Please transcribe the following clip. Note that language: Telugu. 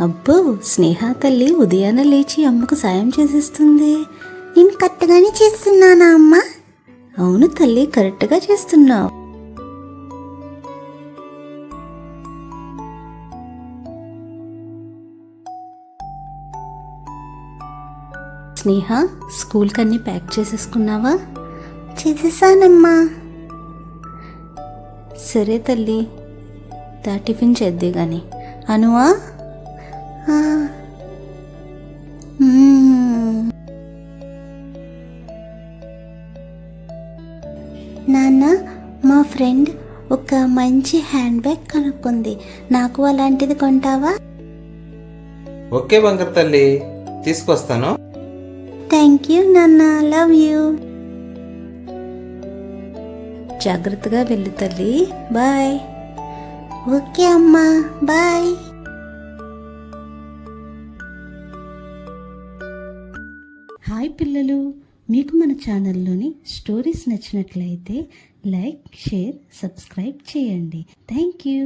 అబ్బో, స్నేహ తల్లి ఉదయాన్నే లేచి అమ్మకు సాయం చేసేస్తుంది. నేను కరెక్ట్గానే చేస్తున్నానా అమ్మా? అవును తల్లి, కరెక్ట్గా చేస్తున్నావు. స్నేహ, స్కూల్కి అన్నీ ప్యాక్ చేసేసుకున్నావా? చేసేసానమ్మా. సరే తల్లి, టిఫిన్ చేద్దే గాని. అనువా? నాన్న, మా ఫ్రెండ్ ఒక మంచి హ్యాండ్ బ్యాగ్ కనుక్కుంది, నాకు అలాంటిది కొంటావా? ఓకే బంగారు తల్లి, తీసుకొస్తాను. థ్యాంక్ యూ నాన్న, లవ్ యూ. జాగ్రత్తగా వెళ్ళు తల్లి, బాయ్. ఓకే అమ్మా, బాయ్. హాయ్ పిల్లలు, మీకు మన ఛానల్లోని స్టోరీస్ నచ్చినట్లయితే లైక్, షేర్, సబ్స్క్రైబ్ చేయండి. Thank you.